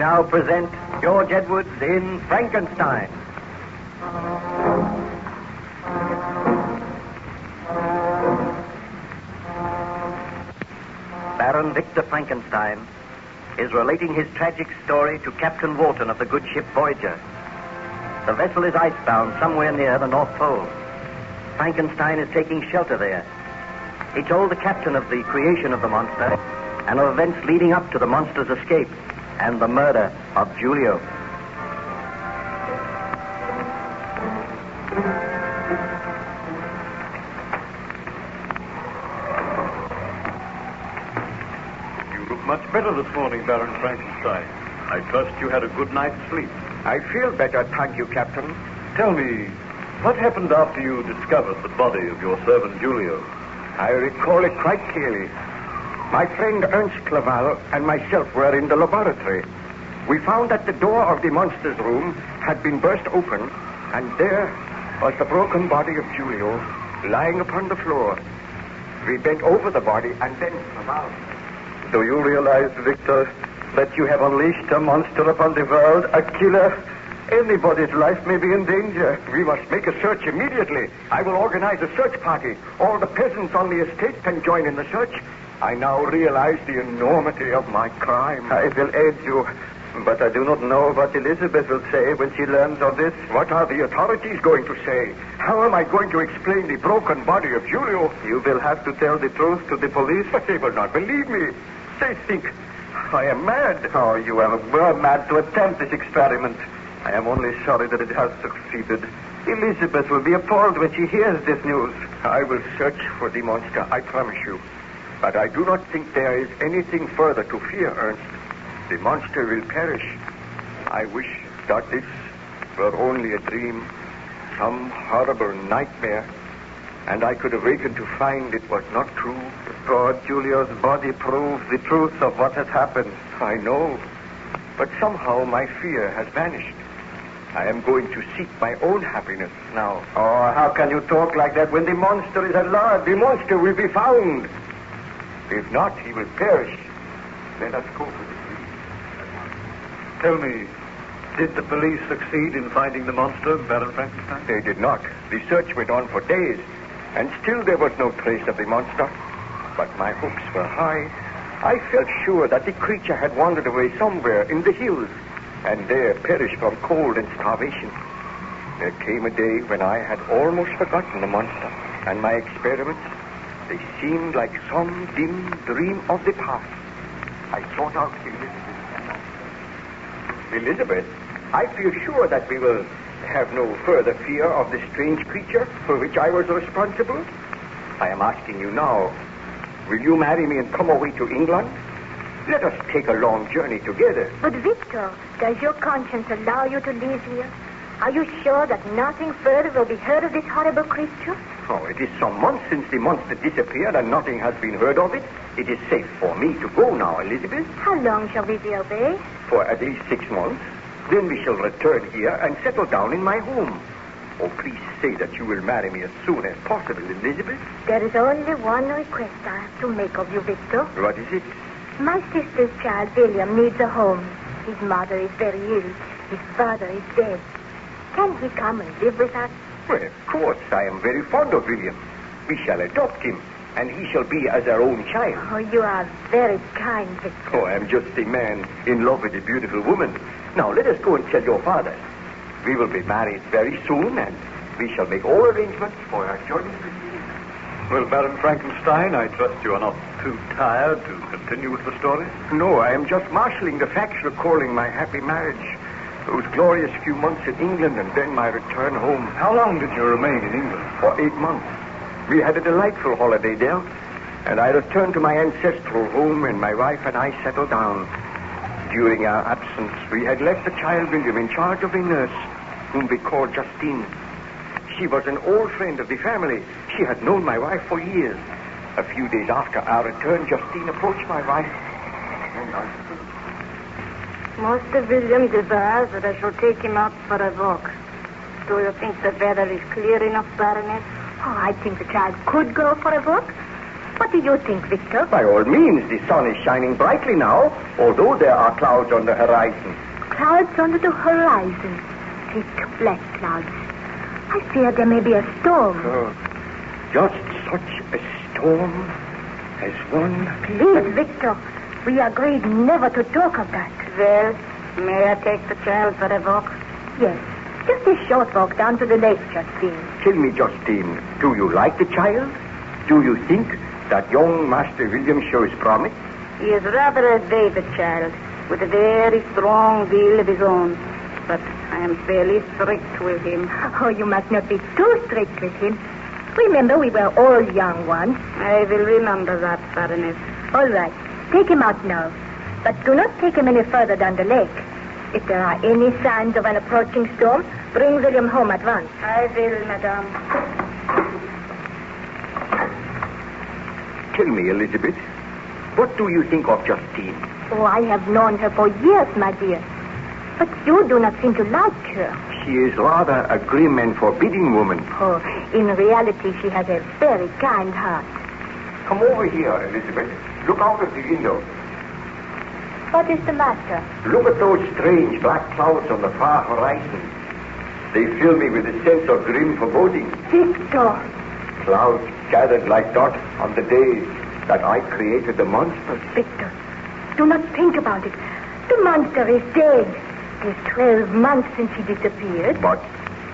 now present George Edwards in Frankenstein. Baron Victor Frankenstein is relating his tragic story to Captain Walton of the good ship Voyager. The vessel is icebound somewhere near the North Pole. Frankenstein is taking shelter there. He told the captain of the creation of the monster and of events leading up to the monster's escape and the murder of Julio. You look much better this morning, Baron Frankenstein. I trust you had a good night's sleep. I feel better, thank you, Captain. Tell me, what happened after you discovered the body of your servant Julio? I recall it quite clearly. My friend Ernst Clerval and myself were in the laboratory. We found that the door of the monster's room had been burst open, and there was the broken body of Julio lying upon the floor. We bent over the body, and then Clerval. Do you realize, Victor, that you have unleashed a monster upon the world, a killer? Anybody's life may be in danger. We must make a search immediately. I will organize a search party. All the peasants on the estate can join in the search. I now realize the enormity of my crime. I will aid you, but I do not know what Elizabeth will say when she learns of this. What are the authorities going to say? How am I going to explain the broken body of Julio? You will have to tell the truth to the police. But they will not believe me. They think I am mad. Oh, you were mad to attempt this experiment. I am only sorry that it has succeeded. Elizabeth will be appalled when she hears this news. I will search for the monster, I promise you. But I do not think there is anything further to fear, Ernst. The monster will perish. I wish that this were only a dream, some horrible nightmare, and I could awaken to find it was not true. Poor Julio's body proves the truth of what has happened. I know, but somehow my fear has vanished. I am going to seek my own happiness now. Oh, how can you talk like that when the monster is at large? The monster will be found. If not, he will perish. Let us go to the police. Tell me, did the police succeed in finding the monster, Baron Frankenstein? They did not. The search went on for days, and still there was no trace of the monster. But my hopes were high. I felt sure that the creature had wandered away somewhere in the hills, and there perished from cold and starvation. There came a day when I had almost forgotten the monster, and my experiments, they seemed like some dim dream of the past. I sought out Elizabeth, I feel sure that we will have no further fear of the strange creature for which I was responsible. I am asking you now, will you marry me and come away to England? Let us take a long journey together. But Victor, does your conscience allow you to live here? Are you sure that nothing further will be heard of this horrible creature? Oh, it is some months since the monster disappeared and nothing has been heard of it. It is safe for me to go now, Elizabeth. How long shall we be away? For at least 6 months. Then we shall return here and settle down in my home. Oh, please say that you will marry me as soon as possible, Elizabeth. There is only one request I have to make of you, Victor. What is it? My sister's child, William, needs a home. His mother is very ill. His father is dead. Can he come and live with us? Well, of course. I am very fond of William. We shall adopt him, and he shall be as our own child. Oh, you are very kind, Victor. Oh, I am just a man in love with a beautiful woman. Now, let us go and tell your father. We will be married very soon, and we shall make all arrangements for our journey. Well, Baron Frankenstein, I trust you are not too tired to continue with the story? No, I am just marshalling the facts recalling my happy marriage. Those glorious few months in England and then my return home. How long did you remain in England? For 8 months. We had a delightful holiday there, and I returned to my ancestral home, and my wife and I settled down. During our absence, we had left the child William in charge of a nurse, whom we called Justine. She was an old friend of the family. She had known my wife for years. A few days after our return, Justine approached my wife, and I said, Master William desires that I shall take him out for a walk. Do you think the weather is clear enough, Baroness? Oh, I think the child could go for a walk. What do you think, Victor? By all means, the sun is shining brightly now, although there are clouds on the horizon. Clouds under the horizon. Thick black clouds. I fear there may be a storm. Oh, just such a storm as one... Please, Victor. We agreed never to talk of that. Well, may I take the child for a walk? Yes. Just a short walk down to the lake, Justine. Tell me, Justine, do you like the child? Do you think that young Master William shows promise? He is rather a David child, with a very strong will of his own. But I am fairly strict with him. Oh, you must not be too strict with him. Remember, we were all young once. I will remember that, Baroness. All right. Take him out now. But do not take him any further down the lake. If there are any signs of an approaching storm, bring William home at once. I will, madame. Tell me, Elizabeth, what do you think of Justine? Oh, I have known her for years, my dear. But you do not seem to like her. She is rather a grim and forbidding woman. Oh, in reality, she has a very kind heart. Come over here, Elizabeth. Look out of the window. What is the matter? Look at those strange black clouds on the far horizon. They fill me with a sense of grim foreboding. Victor! Clouds gathered like dust on the day that I created the monster. Victor, do not think about it. The monster is dead. It is 12 months since he disappeared. But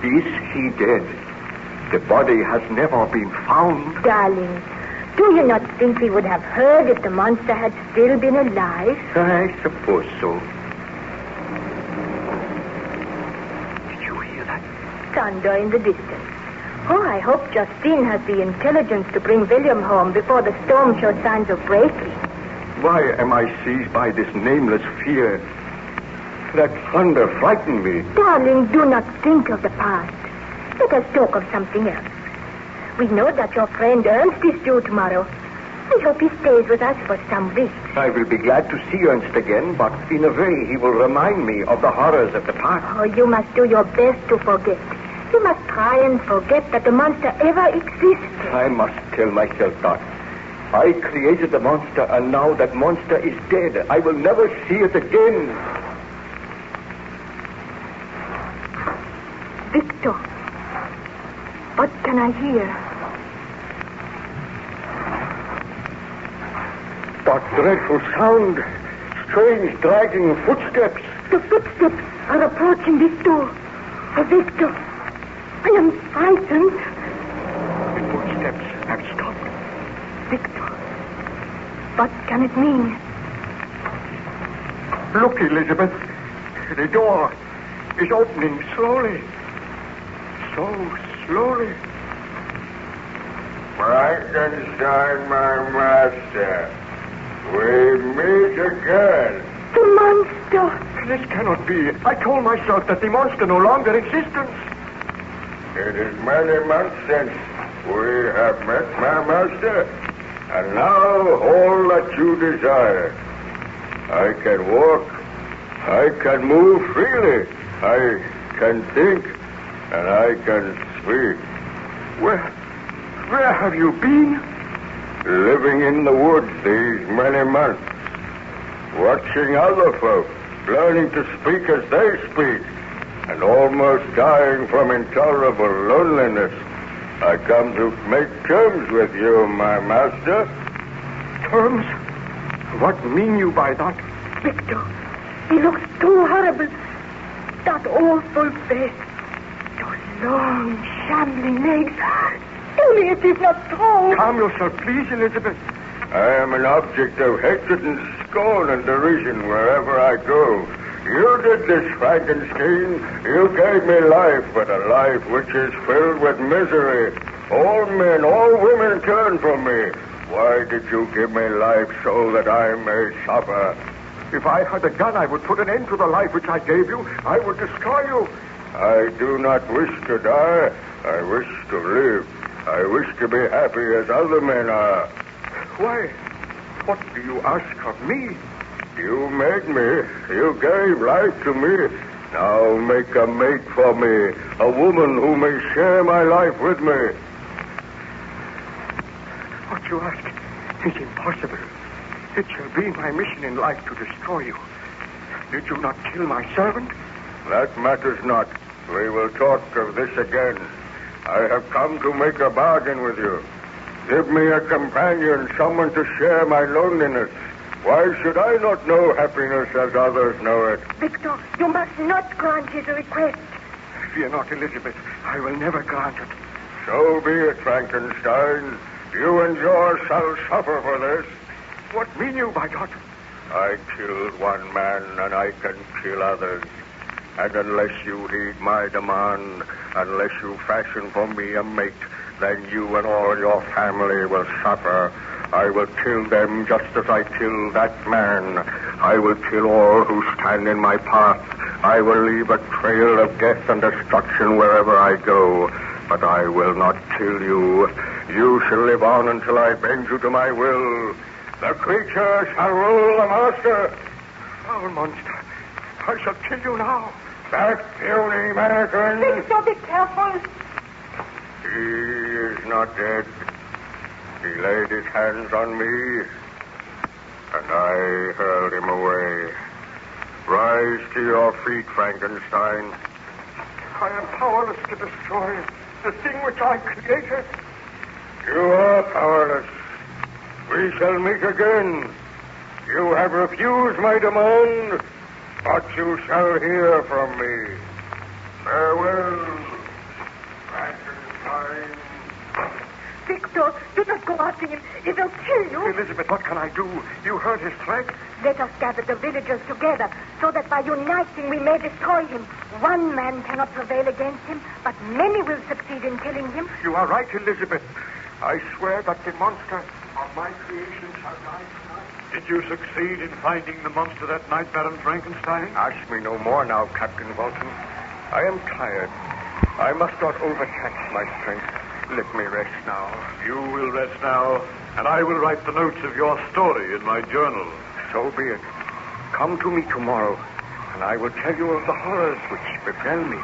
is he dead? The body has never been found. Darling, do you not think we would have heard if the monster had still been alive? I suppose so. Did you hear that? Thunder in the distance. Oh, I hope Justine has the intelligence to bring William home before the storm shows signs of breaking. Why am I seized by this nameless fear? That thunder frightened me. Darling, do not think of the past. Let us talk of something else. We know that your friend Ernst is due tomorrow. I hope he stays with us for some weeks. I will be glad to see Ernst again, but in a way he will remind me of the horrors of the past. Oh, you must do your best to forget. You must try and forget that the monster ever existed. I must tell myself that. I created the monster, and now that monster is dead. I will never see it again. Victor, what can I hear? That dreadful sound. Strange, dragging footsteps. The footsteps are approaching this door. Oh, Victor, I am frightened. The footsteps have stopped. Victor, what can it mean? Look, Elizabeth. The door is opening slowly. So slowly. Frankenstein, my master. We meet again. The monster. This cannot be. I told myself that the monster no longer exists. It is many months since we have met, my master. And now all that you desire. I can walk. I can move freely. I can think. And I can speak. Where have you been? Living in the woods these many months. Watching other folk. Learning to speak as they speak. And almost dying from intolerable loneliness. I come to make terms with you, my master. Terms? What mean you by that? Victor, he looks too horrible. That awful face. Those long, shambling legs. Tell me it is not true. Calm yourself, please, Elizabeth. I am an object of hatred and scorn and derision wherever I go. You did this, Frankenstein. You gave me life, but a life which is filled with misery. All men, all women turn from me. Why did you give me life so that I may suffer? If I had a gun, I would put an end to the life which I gave you. I would destroy you. I do not wish to die. I wish to live. I wish to be happy as other men are. Why? What do you ask of me? You made me. You gave life to me. Now make a mate for me. A woman who may share my life with me. What you ask It's impossible. It shall be my mission in life to destroy you. Did you not kill my servant? That matters not. We will talk of this again. I have come to make a bargain with you. Give me a companion, someone to share my loneliness. Why should I not know happiness as others know it? Victor, you must not grant his request. Fear not, Elizabeth. I will never grant it. So be it, Frankenstein. You and yours shall suffer for this. What mean you, my daughter? I killed one man, and I can kill others. And unless you heed my demand, unless you fashion for me a mate, then you and all your family will suffer. I will kill them just as I killed that man. I will kill all who stand in my path. I will leave a trail of death and destruction wherever I go. But I will not kill you. You shall live on until I bend you to my will. The creature shall rule the master. Foul monster. I shall kill you now. That puny mannequin. Victor, be careful. He is not dead. He laid his hands on me, and I hurled him away. Rise to your feet, Frankenstein. I am powerless to destroy the thing which I created. You are powerless. We shall meet again. You have refused my demand, but you shall hear from me. Farewell, Frankenstein. Victor, do not go after him. He will kill you. Elizabeth, what can I do? You heard his threat? Let us gather the villagers together so that by uniting we may destroy him. One man cannot prevail against him, but many will succeed in killing him. You are right, Elizabeth. I swear that the monster of my creation shall die tonight. Did you succeed in finding the monster that night, Baron Frankenstein? Ask me no more now, Captain Walton. I am tired. I must not overtax my strength. Let me rest now. You will rest now, and I will write the notes of your story in my journal. So be it. Come to me tomorrow, and I will tell you of the horrors which befell me.